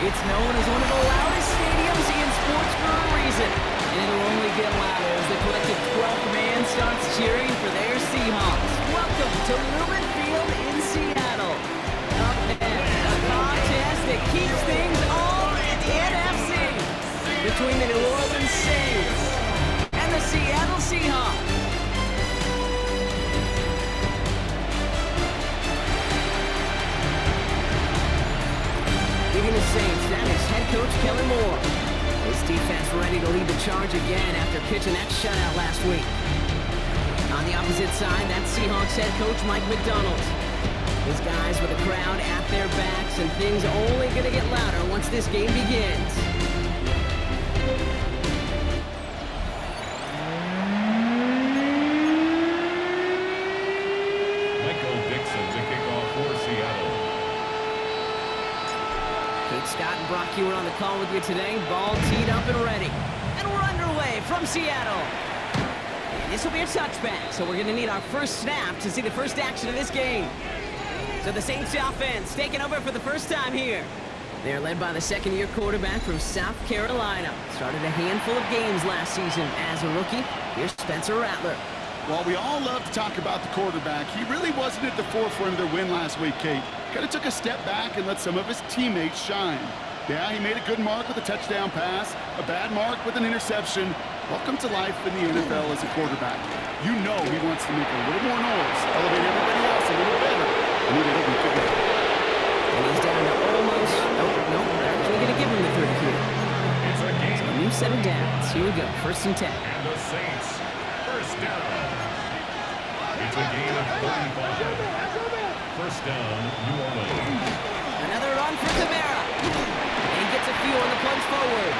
It's known as one of the loudest stadiums in sports for a reason. And it'll only get louder as the collective 12th man starts cheering for their Seahawks. Welcome to Lumen Field in Seattle. Up next, a contest that keeps things all in the NFC between the New Orleans Saints and the Seattle Seahawks. Leading the Saints, that is head coach Kellen Moore. His defense ready to lead the charge again after pitching that shutout last week. On the opposite side, that's Seahawks head coach Mike McDonald. His guys with the crowd at their backs, and things only going to get louder once this game begins. Scott and Brock, you were on the call with you today. Ball teed up and ready. And we're underway from Seattle. And this will be a touchback, so we're going to need our first snap to see the first action of this game. So the Saints offense taking over for the first time here. They're led by the second-year quarterback from South Carolina. Started a handful of games last season as a rookie. Here's Spencer Rattler. Well, we all love to talk about the quarterback. He really wasn't at the forefront of their win last week, Kate. Kind of took a step back and let some of his teammates shine. Yeah, he made a good mark with a touchdown pass, a bad mark with an interception. Welcome to life in the NFL as a quarterback. You know he wants to make a little more noise, elevate everybody else a little better, and he did it with the good. And he's down to almost, no, they're actually going to give him the 30 here. It's a game. So a new set of downs. Here we go, 1st and 10. And the Saints, first down. It's a game of 35. First down, New Orleans. Another run for Kamara. And he gets a few on the plunge forward.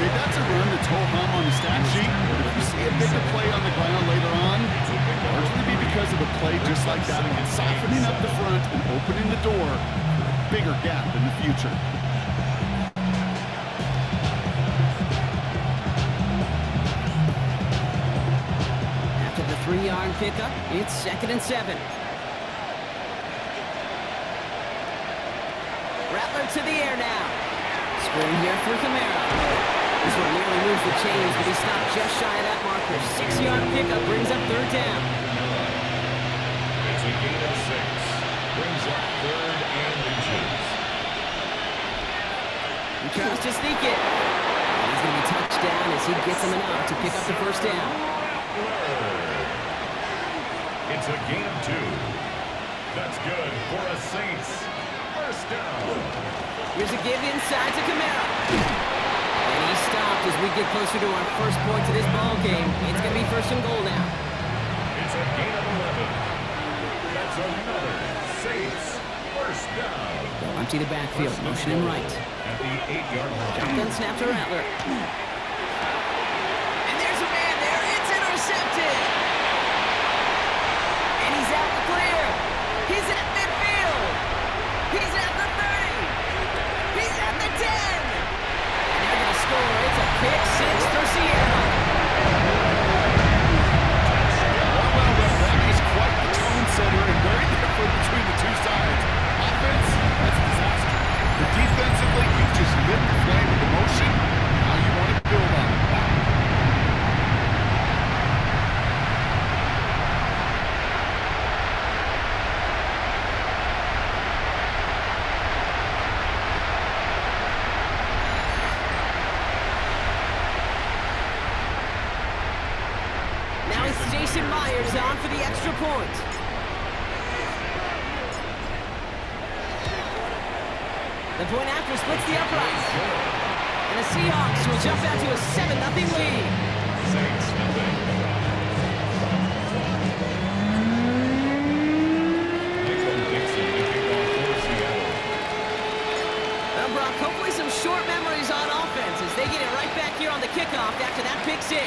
Hey, that's a run that's whole hum on the stat sheet. But if you see a bigger play on the ground later on, largely be because of a play just like that, softening up the front and opening the door for a bigger gap in the future. After the 3-yard pickup, it's 2nd and 7. Rattler to the air now. Screen here for Kamara. This one nearly moves the chains, but he stopped just shy of that marker. 6-yard pickup brings up 3rd down. It's a gain of 6. Brings up 3rd and inches. He tries to sneak it. And he's going to be touched down as he gets him enough to pick up the 1st down. It's a gain of 2. That's good for a Saints. First down. Here's a give inside to Kamara. And he stopped as we get closer to our first points of this ball game. It's going to be 1st and goal now. It's a gain of 11. That's another Saints. First down. They'll empty the backfield, motion him right. At the 8-yard line. Shotgun snap to Rattler. And there's a man there. It's intercepted. And he's out the clear. He's at midfield. He's at the 30. He's at the 10. And they're going to score. It's a pick 6 for Seattle. Well, that is quite the tone setter and very different between the two sides. Offense, that's a disaster. But defensively, you just lit the flame with emotion. Now you want to build on it. Now it's Jason Myers on for the extra point. The point after splits the uprights. And the Seahawks will jump out to a 7-0 lead. Saints nothing. Michael Dixon to kick off for Seattle. Well, Brock, hopefully some short memories on offense as they get it right back here on the kickoff after that pick 6.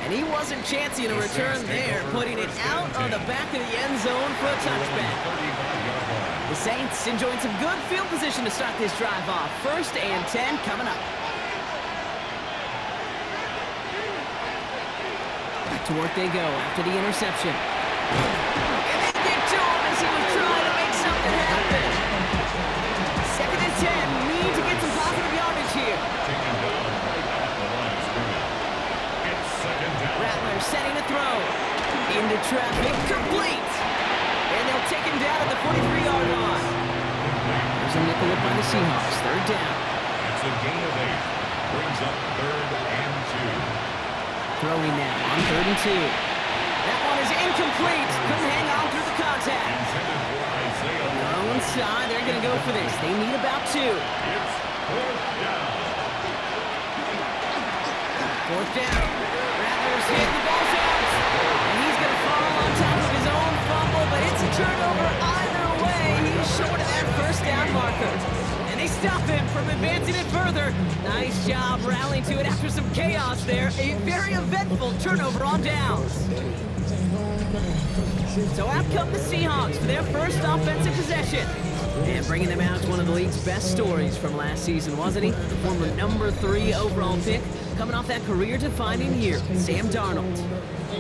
And he wasn't chancy in a return there, putting it out on the back of the end zone for a touchback. The Saints enjoying some good field position to start this drive off. 1st and 10 coming up. Back to work they go after the interception. And they get to him as he was trying to make something happen. 10. Need to get some positive yardage here. Taken down right at the line of scrimmage. It's second down. Rattler setting to throw. Into traffic. Complete. And they'll take him down at the 43-yard line. There's a nickel up by the Seahawks. Third down. It's a gain of 8. Brings up 3rd and 2. Throwing now on 3rd and 2. That one is incomplete. Couldn't hang on through the contact. Intended for Isaiah. No inside. They're going to go for this. They need about 2. It's 4th down. 4th down. Rattler's hit. The ball's out. And he's going to fall on top of his own fumble, but it's a turnover either way. He's short of that first down marker. And they stop him from advancing it further. Nice job rallying to it after some chaos there. A very eventful turnover on downs. So out come the Seahawks for their first offensive possession. And bringing them out is one of the league's best stories from last season, wasn't he? The former number 3 overall pick, coming off that career-defining year, Sam Darnold.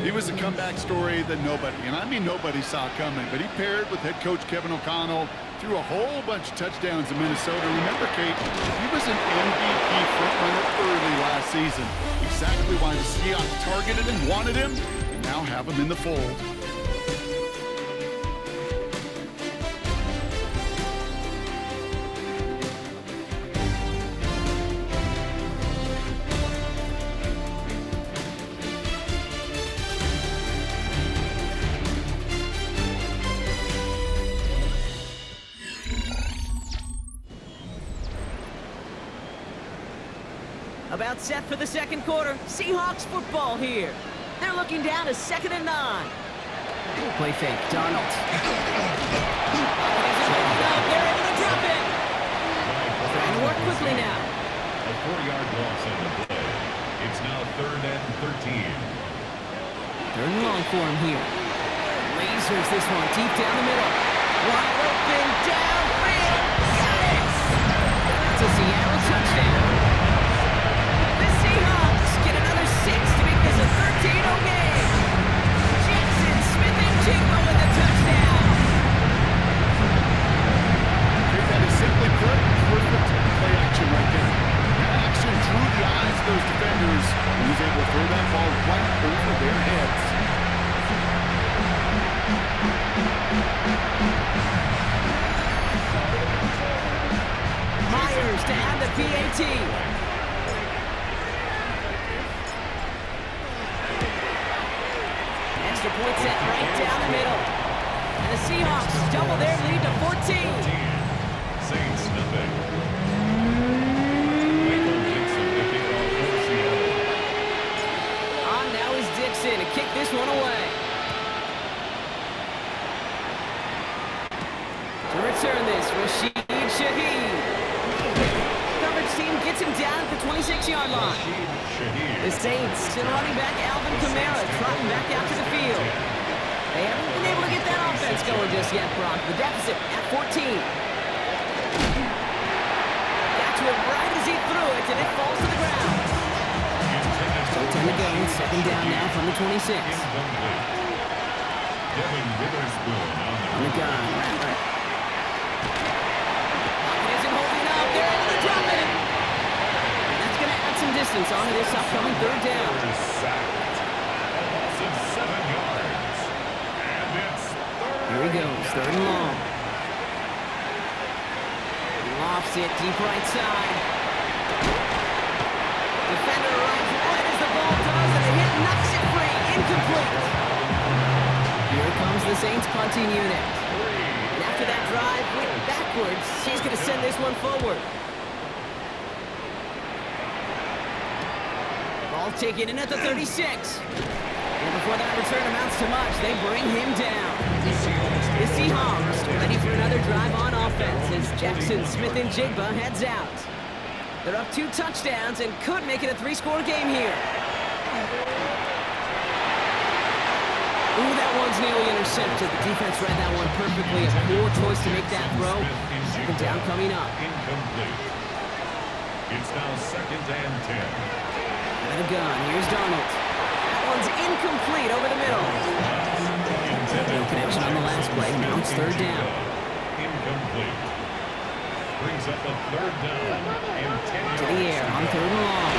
He was a comeback story that nobody, and I mean nobody, saw coming. But he paired with head coach Kevin O'Connell, threw a whole bunch of touchdowns in Minnesota. Remember, Kate, he was an MVP frontrunner early last season. Exactly why the Seahawks targeted him, wanted him, and now have him in the fold. About set for the second quarter. Seahawks football here. They're looking down to 2nd and 9. Play fake. Darnold. They're able to drop it. Trying to work quickly now. A 4-yard loss on the play. It's now 3rd and 13. 3rd and long for him here. Lasers this one deep down the middle. Wide open downfield. Got it. That's a Seattle touchdown. Seahawks get another 6 to make this a 13-0 game. Jackson, Smith, and Jigba with a touchdown. That is simply put, perfect play action right there. That action drew the eyes of those defenders, and he was able to throw that ball right over their heads. Myers to add the PAT. Extra point set right down the middle. And the Seahawks double their lead to 14. Saints nothing. Michael Dixon to kick off for Seattle. On now is Dixon to kick this one away. To return this, Rashid Shaheed. Coverage team gets him down at the 26-yard line. The Saints and running back Alvin Kamara trotting back out to the field. They haven't been able to get that offense going just yet, Brock. The deficit at 14. Got to him right as he threw it, and it falls to the ground. So 10 to go. 2nd down now from the 26. Devin Witherspoon On the gun. Rattler. Pocket isn't holding up. They're able to drop it. And that's going to add some distance onto this upcoming 3rd down. sacked. A loss of 7 yards. And it's 3rd. Here he goes. 3rd and long. Lofts it deep right side. Defender arrives right as the ball does, and the hit knocks it free. Incomplete. Here comes the Saints punting unit. And after that drive, went backwards. She's going to send this one forward. Ball taken in at the 36. And before that return amounts to much, they bring him down. The Seahawks ready for another drive on offense as Jackson, Smith, and Jigba heads out. They're up 2 touchdowns and could make it a 3-score game here. Ooh, that one's nearly intercepted. The defense read that one perfectly. A poor choice to make that throw. 2nd down coming up. Incomplete. It's now 2nd and 10. Out of the gun. Here's Darnold. That one's incomplete over the middle. No connection on the last play. Now it's 3rd down. Incomplete. Brings up a third down and 10 To the air on third and long.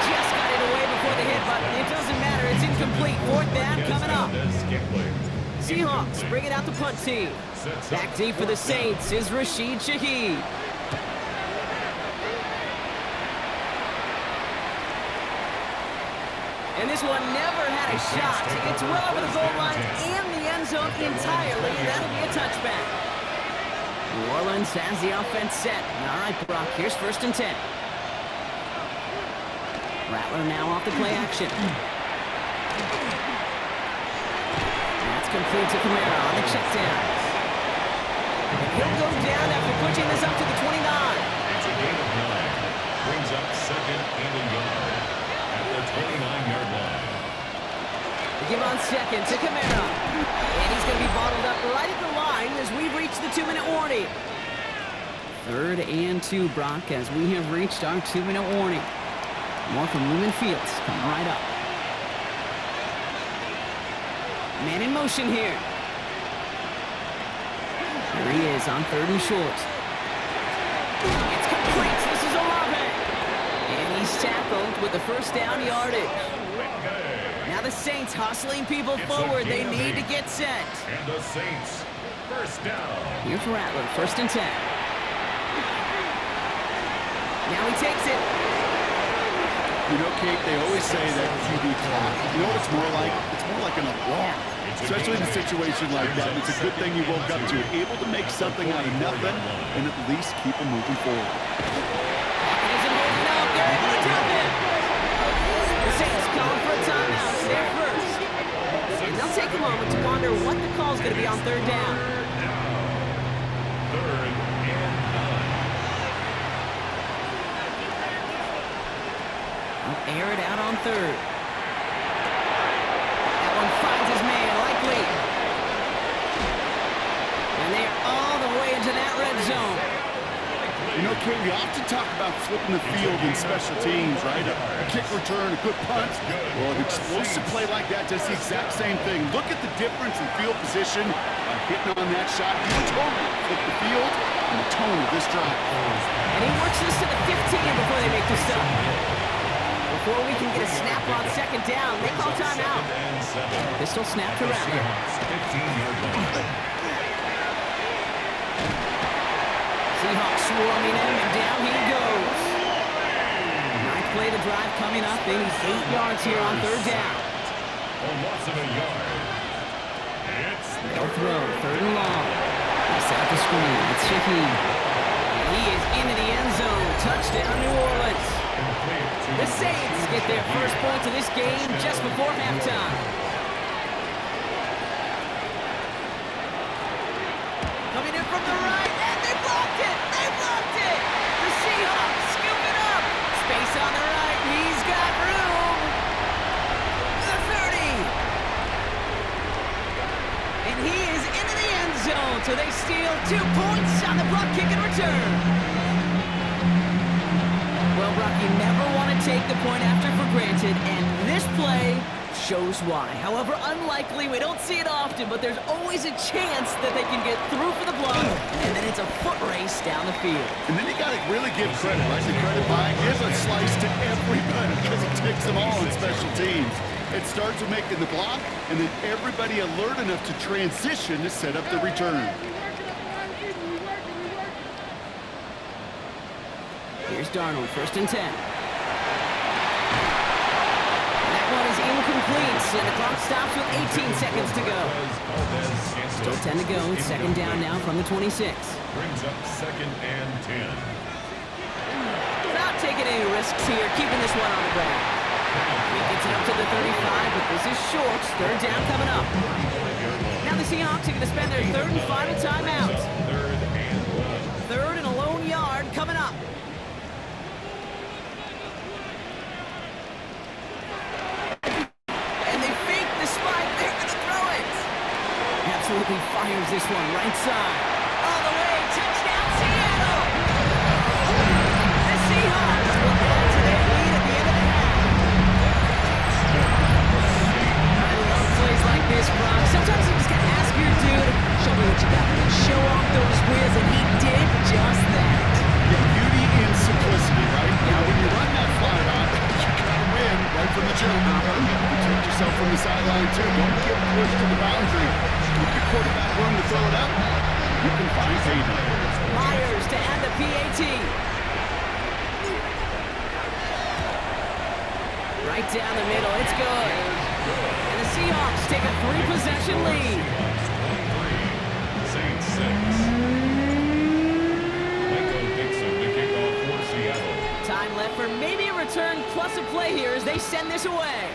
Just got it away before the hit button. It doesn't matter. It's incomplete. Fourth down coming up. Seahawks bring it out the punt team. Back deep for the Saints is Rashid Shaheed. And this one never had a shot. It's well over the goal line and the end zone entirely, and that'll be a touchback. New Orleans has the offense set. All right, Brock, here's first and 10. Rattler now off the play action. That's complete to Kamara on the check down. He'll go down after pushing this up to the 29. It's a gain of 9. Brings up second and a yard at the 29-yard line. We give on second to Kamara. And he's going to be bottled up right at the line as we reach the 2-minute warning. Third and 2, Brock, as we have reached our 2-minute warning. More from Lumen Fields coming right up. Man in motion here. Here he is on third and short. It's complete. This is Olave. And he's tackled with the first down yardage. Now the Saints hustling people forward. They need to get set. And the Saints, first down. Here's Rattler, first and 10. Now he takes it. You know, Kate, they always say that QB clock. You know what it's more like? It's more like an alarm. Especially in a situation like that. It's a good thing you woke up to. Able to make something out of nothing and at least keep them moving forward. Isn't holding out. They're able to drop it. The Saints calling for a timeout. It's their first. And they'll take a moment to ponder what the call's going to be on third down. Third and 9. I'll air it out on third. That one finds his man, likely. And they are all the way into that red zone. You know, Kate, we often talk about flipping the field in special teams, right? A kick return, a good punt. Well, an explosive play like that does the exact same thing. Look at the difference in field position by hitting on that shot. You totally flip the field and the tone of this drive. And he works this to the 15 before they make the stop. Before we can get a snap on second down, they call timeout. Pistol snap to Rattler. 15-yard line. Seahawks swarming him, and down he goes. Ninth play of the drive coming up. They need 8 yards here on third down. A loss of a yard. They'll throw, third and long. They set up the screen. It's Shaheed. And he is into the end zone. Touchdown, New Orleans. The Saints get their first points of this game just before halftime. Coming in from the right, and they blocked it! They blocked it! The Seahawks scoop it up! Space on the right, he's got room! The 30! And he is into the end zone, so they steal 2 points on the block kick and return. Well, Brock, you never want to take the point after for granted, and this play shows why. However unlikely, we don't see it often, but there's always a chance that they can get through for the block, and then it's a foot race down the field. And then you got to really give credit, right? The credit by give a slice to everybody because it takes them all in special teams. It starts with making the block, and then everybody alert enough to transition to set up the return. Here's Darnold, first and 10. That one is incomplete, and the clock stops with 18 seconds to go. Still 10 to go. It's second down now from the 26. Brings up second and 10. Not taking any risks here, keeping this one on the ground. He gets it up to the 35, but this is short. Third down coming up. Now the Seahawks are going to spend their third and final timeout. Third and a lone yard coming up. Absolutely fires this one right side. All the way, touchdown Seattle! The Seahawks will add to their lead at the end of the half. I love plays like this, Brock. Sometimes you just gotta ask your dude, show me what you got. Show off those wheels, and he did just too. Don't get pushed to the boundary. Give your quarterback room to throw it up. You can find payment. Myers to add the PAT. Right down the middle. It's good. And the Seahawks take a 3-possession lead. Saints 6. Time left for maybe a return plus a play here as they send this away.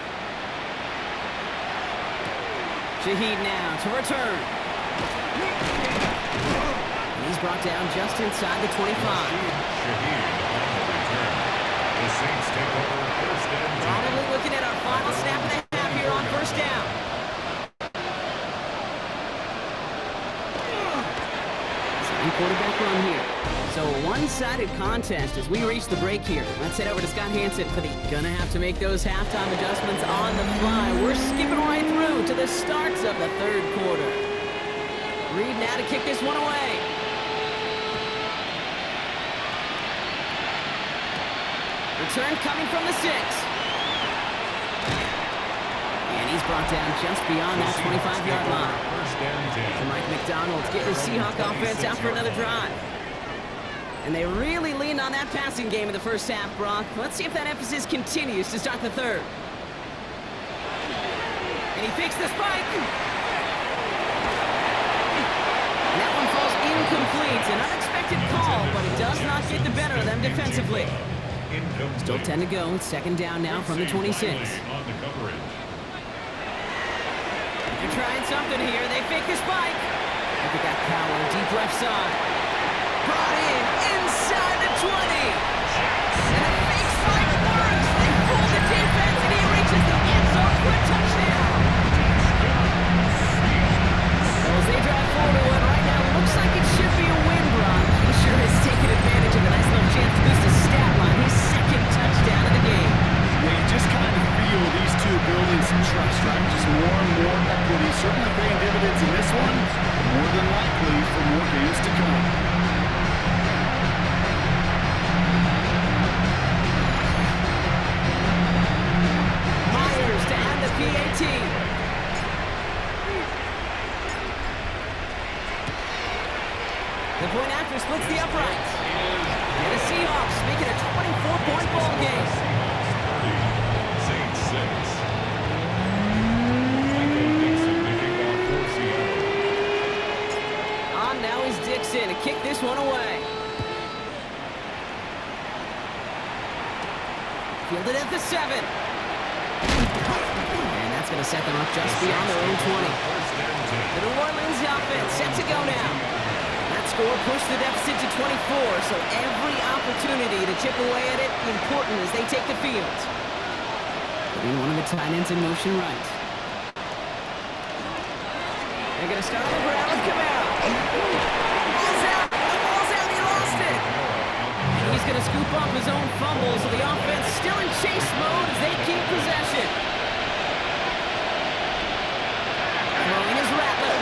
Shaheed now to return. And he's brought down just inside the 25. Shaheed on the return. The Saints take over first and 10. Probably looking at our final snap and a half here on first down. Second quarterback run here. So a one-sided contest as we reach the break here. Let's head over to Scott Hansen for the gonna have to make those halftime adjustments on the fly. We're skipping right through to the starts of the third quarter. Reed now to kick this one away. Return coming from the 6. And he's brought down just beyond that 25-yard line. First and 10. So Mike McDonald's getting the Seahawk offense out for another drive. And they really leaned on that passing game in the first half, Brock. Let's see if that emphasis continues to start the third. And he fakes the spike. And that one falls incomplete. An unexpected call, but it does not get the better of them defensively. Still 10 to go. It's second down now from the 26. On the coverage. They're trying something here. They fake the spike. Look at that power. Deep left side. Brought in inside the 20. And a fake spike works. They pull the defense and he reaches the end zone for a touchdown. So as they drive forward to what right now looks like it should be a win, Brock. He sure has taken advantage of a nice little chance to boost his stat line. His second touchdown of the game. Yeah, you just kind of feel these two building some trust, right? Just more and more equity. Certainly paying dividends in this one. More than likely for more games to come. Myers to add the PAT. The point after splits the uprights. And the Seahawks make it a 24-point ball game. Saints 6. Michael Dixon making off for Seattle. On now is Dixon to kick this one away. Fielded at the 7. And that's going to set them up just beyond their own 20. The New Orleans offense set to go now. That score pushed the deficit to 24, so every opportunity to chip away at it important as they take the field. Putting one of the tight ends in motion right. They're going to start on the ground with Camaro. Ball's out. The ball's out. He lost it. And he's going to scoop up his own fumble, so the offense still in chase mode as they keep possession. Throwing his Rattler.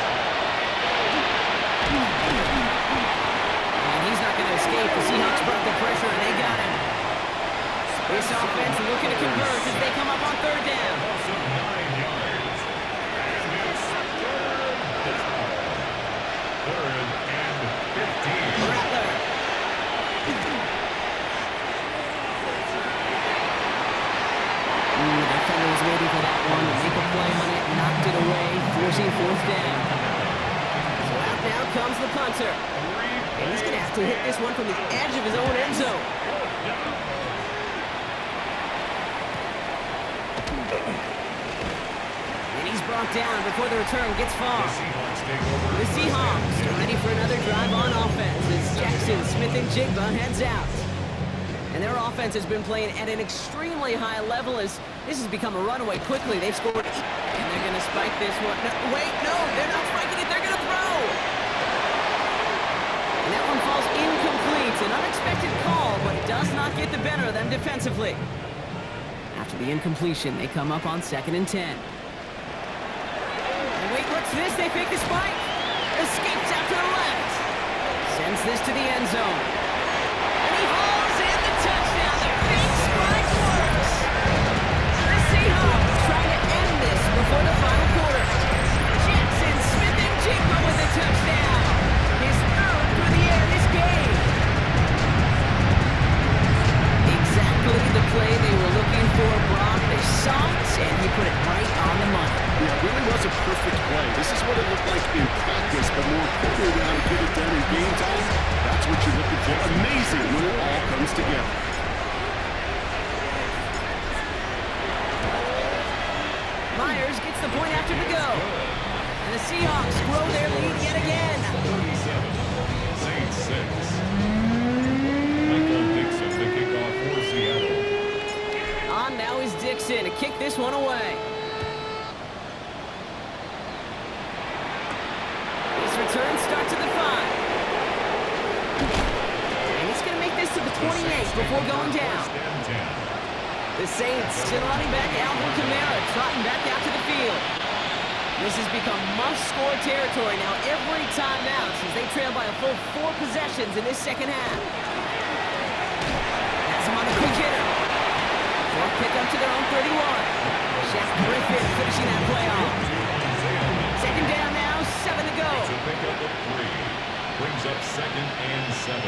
And he's not going to escape. The Seahawks brought the pressure, and they got him. This offense looking to convert as they come up on third down. 9 yards. And it's third and 15. Rattler. The defender was waiting for that one to make a play on it, knocked it away, forcing fourth down. So out now comes the punter. And he's going to have to hit this one from the edge of his own end zone. And he's brought down before the return gets far. The Seahawks are ready for another drive on offense as Jackson, Smith, and Jigba heads out. And their offense has been playing at an extremely high level as this has become a runaway quickly. They've scored, and they're going to spike this one. No, wait, no, they're not spiking it. They're going to throw. And that one falls incomplete. An unexpected call, but it does not get the better of them defensively. After the incompletion, they come up on 2nd and 10. And wait, what's this? They fake the spike. Escapes out to the left. Sends this to the end zone. And he hauls in the touchdown. The big spike works. The Seahawks trying to end this before the final perfect play. This is what it looked like in practice, but more importantly, how to get it done in game time, that's what you're looking for. Amazing when it all comes together. Myers gets the point after the go. And the Seahawks grow their lead yet again. 37, Saints 6. Michael Dixon to kick off for Seattle. On now is Dixon to kick this one away. His return starts at the 5. And he's going to make this to the 28 before going down. The Saints still running back Alvin Kamara, trotting back out to the field. This has become must-score territory now every time out as they trail by a full 4 possessions in this second half. Has him on the quick hitter. Short pick up to their own 31. Shaq Griffin finishing that play off. Second down now, 7 to go. It's a pickup of 3. Brings up 2nd and 7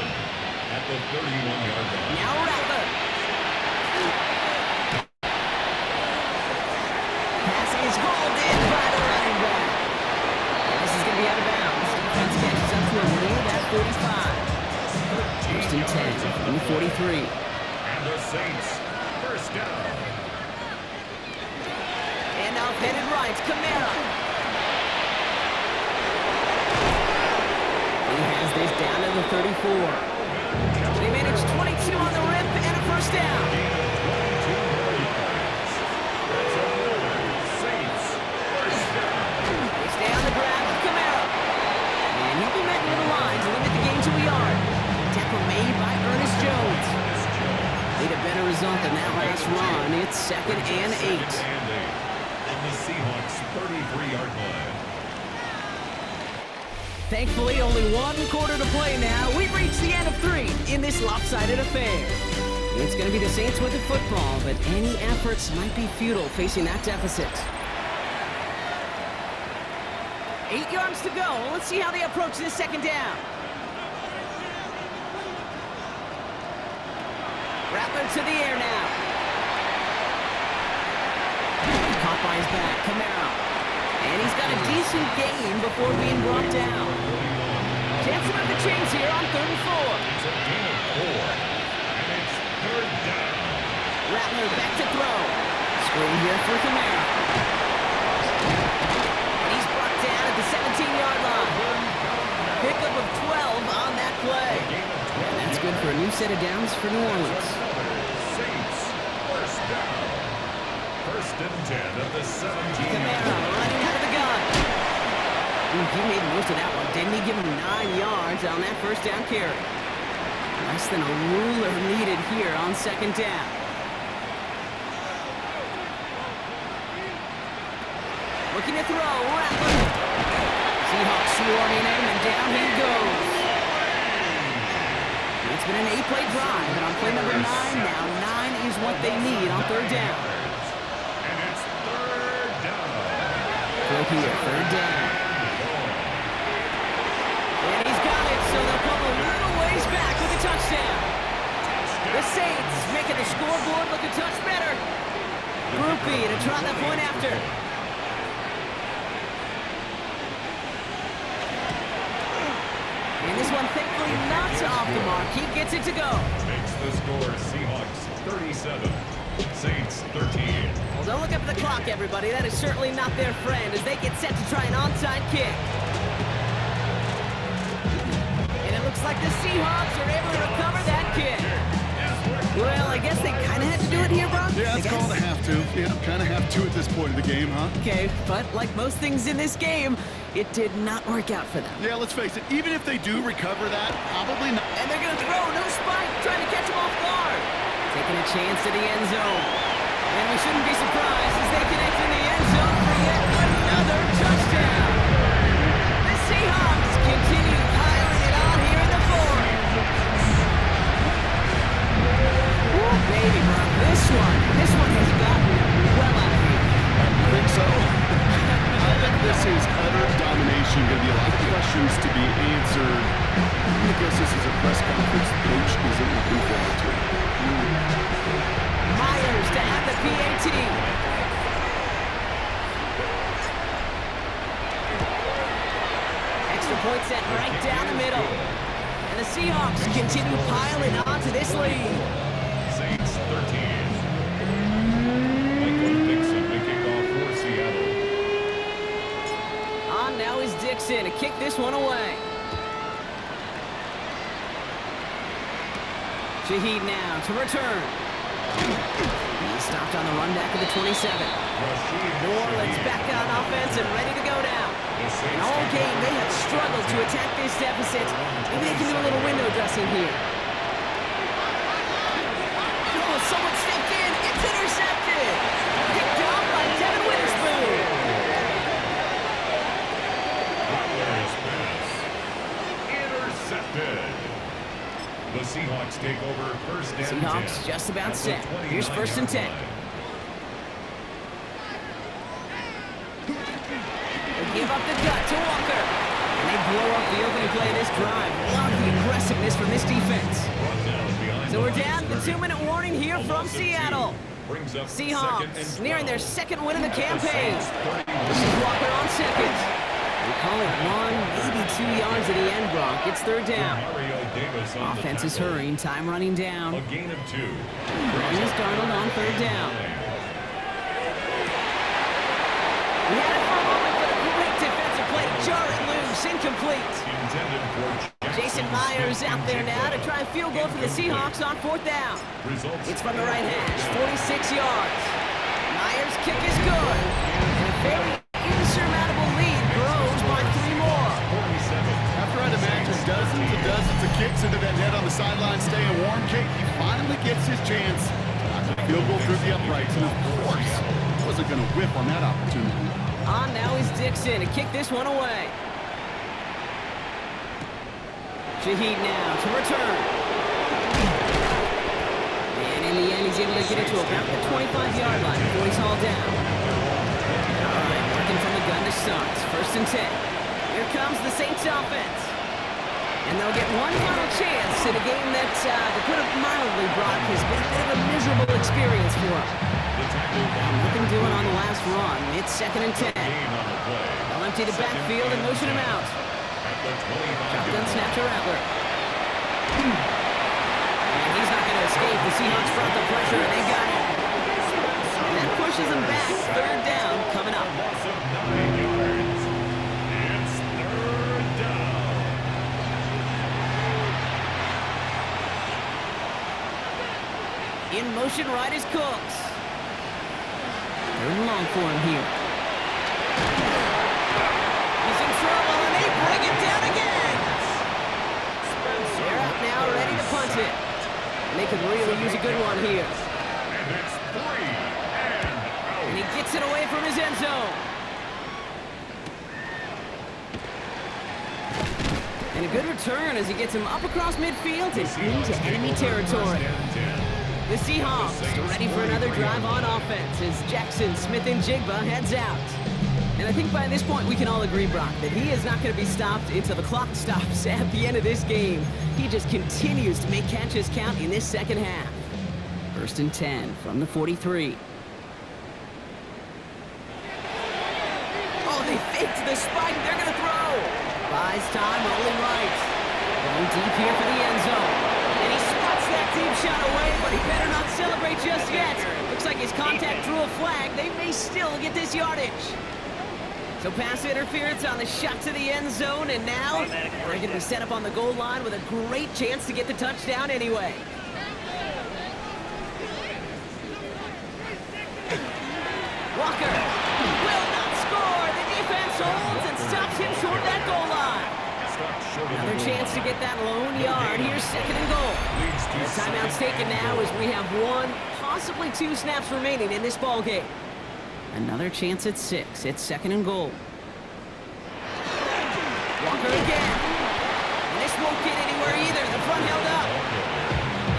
at the 31-yard line. Now Rattler. Pass is hauled in by the running back. And this is going to be out of bounds. Defense catches up to a lead at 45. First and 10 from the 43. And the Saints, first down. And now headed right, Kamara. He has this down to the 34. They managed 22 on the rip and a first down. They stay on the grab with Kamara. And he'll be met near the line to limit the game to a yard. Tackle made by Ernest Jones. Need a better result than that last run. It's 2nd and 8. On the Seahawks 33-yard line. Thankfully, only 1 quarter to play now. We've reached the end of 3 in this lopsided affair. It's going to be the Saints with the football, but any efforts might be futile facing that deficit. 8 yards to go. Let's see how they approach this second down. Rattler to the air now. Caught by his back, Kamara. And he's got a decent gain before being brought down. Chance to run the chains here on 3rd and 4. It's a gain of 4. And it's 3rd down. Rattler back to throw. Screen here for Kamara. And he's brought down at the 17-yard line. Pickup of 12 on that play. And that's good for a new set of downs for New Orleans. Saints, first down. 1st and 10 at the 17. Kamara running out of the gun. He made most of that one, didn't he? Give him 9 yards on that first down carry. Less than a ruler needed here on 2nd down. Looking to throw, Rattler. Seahawks swarming him, and down he goes. It's been an 8-play drive, and on play number 9 now, 9 is what they need on 3rd down. And it's 3rd down. Throw here, 3rd down. And he's got it, so they'll come a little ways back with a touchdown. The Saints making the scoreboard look a touch better. Groupie to try that point after. And this one thankfully not off the mark. He gets it to go. Makes the score Seahawks 37, Saints 13. Well, don't look up at the clock, everybody. That is certainly not their friend as they get set to try an onside kick. And it looks like the Seahawks are able to recover that kick. Well, I guess they kind of had to do it here, Brock. Yeah, it's called a have to. Yeah, kind of have to at this point of the game, huh? Okay, but like most things in this game, it did not work out for them. Yeah, let's face it. Even if they do recover that, probably not. And they're going to throw, no spike, trying to catch him off guard. Taking a chance to the end zone. And we shouldn't be surprised as they connect in the end zone for yet another touchdown. The Seahawks continue piling it on here in the 4th. Ooh, baby, Brock, this one has gotten well out of here. You think so? I think this is utter domination. Going to be a lot of questions to be answered. I guess this is a press conference the coach isn't looking forward to. Myers to add the PAT. point set right down the middle. And the Seahawks continue piling onto this lead. Saints 13. Michael Dixon to kick off for Seattle. On now is Dixon to kick this one away. Shaheed now to return. He's stopped on the run back of the 27. New Orleans back on offense and ready to go now. And all game, they have struggled to attack this deficit. Maybe they can do a little window dressing here. Oh, someone stepped in. It's intercepted. Picked off by Devin Witherspoon. Intercepted. The Seahawks take over first and 10. Seahawks just about set. Here's first and 10. They give up the gut to Walker. And they blow up the opening play of this drive. Love the aggressiveness from this defense. So we're down to the 2-minute warning here from Seattle. Seahawks nearing their second win of the campaign. This is Walker on second. We call it 1, maybe 2 yards at the end, Brock. It's third down. Offense is hurrying, time running down. A gain of 2. Here's Darnold on third down. We had it for a moment, but a great defensive play to jar it loose, incomplete. Jason Myers out there now to try a field goal for the Seahawks on fourth down. It's from the right hash, 46 yards. Myers' kick is good. And a fairly insurmountable lead grows by 3 more. After I'd imagine dozens and dozens of kicks into that net on the sideline staying warm, Kate, he finally gets his chance. Knocked a field goal through the uprights, and of course, wasn't going to whip on that opportunity. On now is Dixon to kick this one away. Shaheed now to return. And in the end, he's able to get it to about the 25-yard line before he's hauled down. All right, working from the gun to start. First and 10. Here comes the Saints offense. And they'll get one final chance in a game that, to put it mildly, Brock, has been a bit of a miserable experience for them. Nothing doing on the last run. It's second and 10. They'll empty the backfield and motion him out. Shotgun snap to Rattler. And he's not going to escape. The Seahawks brought the pressure, and they got him. And that pushes them back. Third down coming up. Loss of 9 yards. It's third down. In motion right is Cooks. Third and long for him here. He's in trouble, and they bring it down again. They're out now, ready to punt it. And they could really use a good one here. And it's 3 and out. And he gets it away from his end zone. And a good return as he gets him up across midfield and into enemy territory. The Seahawks are ready for another drive on offense as Jackson, Smith, and Jigba heads out. And I think by this point we can all agree, Brock, that he is not going to be stopped until the clock stops at the end of this game. He just continues to make catches count in this second half. First and 10 from the 43. Oh, they faked the spike. They're going to throw. Buys time, rolling right. Going deep here for the end zone. And he spots that deep shot away, but he better not celebrate just yet. Looks like his contact drew a flag. They may still get this yardage. So pass interference on the shot to the end zone, and now they're going to be set up on the goal line with a great chance to get the touchdown anyway. Walker will not score. The defense holds and stops him short of that goal line. Another chance to get that lone yard. Here's second and goal. The timeout's taken now as we have 1, possibly 2 snaps remaining in this ball game. Another chance at 6. It's second and goal. Walker again. And this won't get anywhere either. The front held up.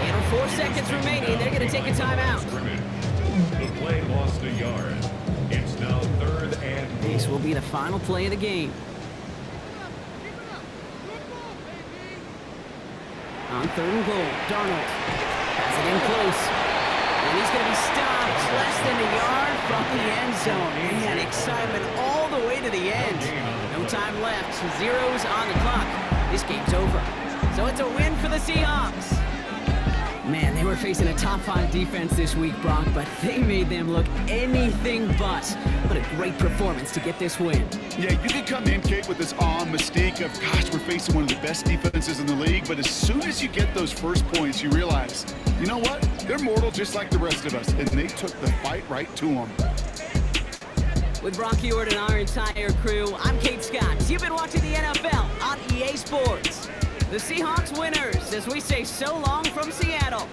And with 4 seconds remaining, they're going to take a timeout. The play lost a yard. It's now third and goal. This will be the final play of the game. On third and goal, Darnold has it in close. And he's going to be stopped less than a yard from the end zone. Man, excitement all the way to the end. And No time left. Zeros on the clock. This game's over. So it's a win for the Seahawks. Man, they were facing a top 5 defense this week, Brock, but they made them look anything but. What a great performance to get this win. Yeah, you can come in, Kate, with this awe and mystique of, gosh, we're facing one of the best defenses in the league, but as soon as you get those first points, you realize, you know what? They're mortal just like the rest of us, and they took the fight right to them. With Brock Ewart and our entire crew, I'm Kate Scott. You've been watching the NFL on EA Sports. The Seahawks winners, as we say so long from Seattle.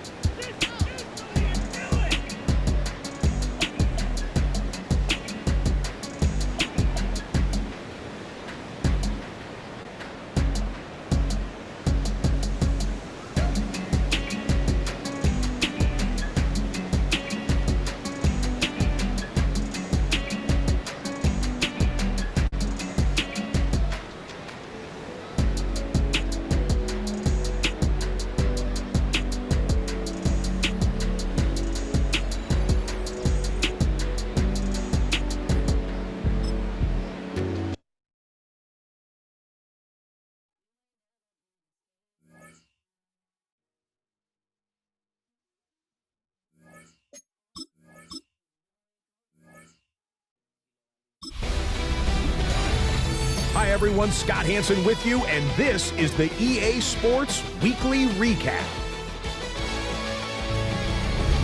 Hi everyone, Scott Hansen with you, and this is the EA Sports Weekly Recap.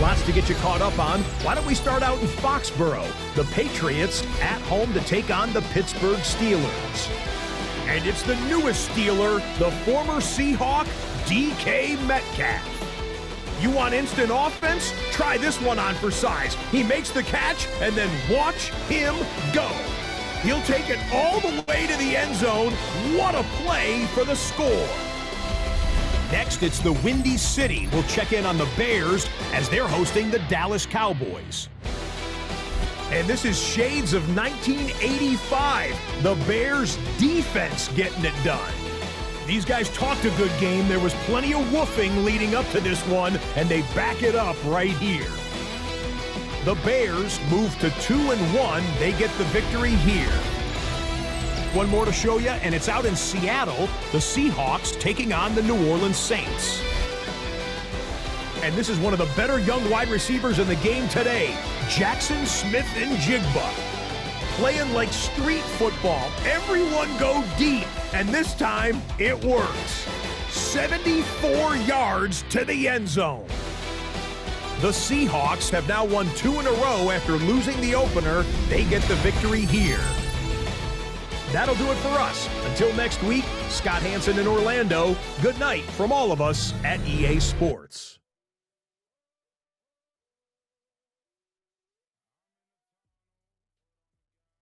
Lots to get you caught up on. Why don't we start out in Foxborough? The Patriots at home to take on the Pittsburgh Steelers. And it's the newest Steeler, the former Seahawk, DK Metcalf. You want instant offense? Try this one on for size. He makes the catch, and then watch him go. He'll take it all the way to the end zone. What a play for the score. Next, it's the Windy City. We'll check in on the Bears as they're hosting the Dallas Cowboys. And this is shades of 1985. The Bears defense getting it done. These guys talked a good game. There was plenty of woofing leading up to this one, and they back it up right here. The Bears move to 2-1. They get the victory here. One more to show you, and it's out in Seattle. The Seahawks taking on the New Orleans Saints. And this is one of the better young wide receivers in the game today, Jackson Smith-Njigba. Playing like street football. Everyone go deep, and this time it works. 74 yards to the end zone. The Seahawks have now won 2 in a row after losing the opener. They get the victory here. That'll do it for us. Until next week, Scott Hansen in Orlando. Good night from all of us at EA Sports.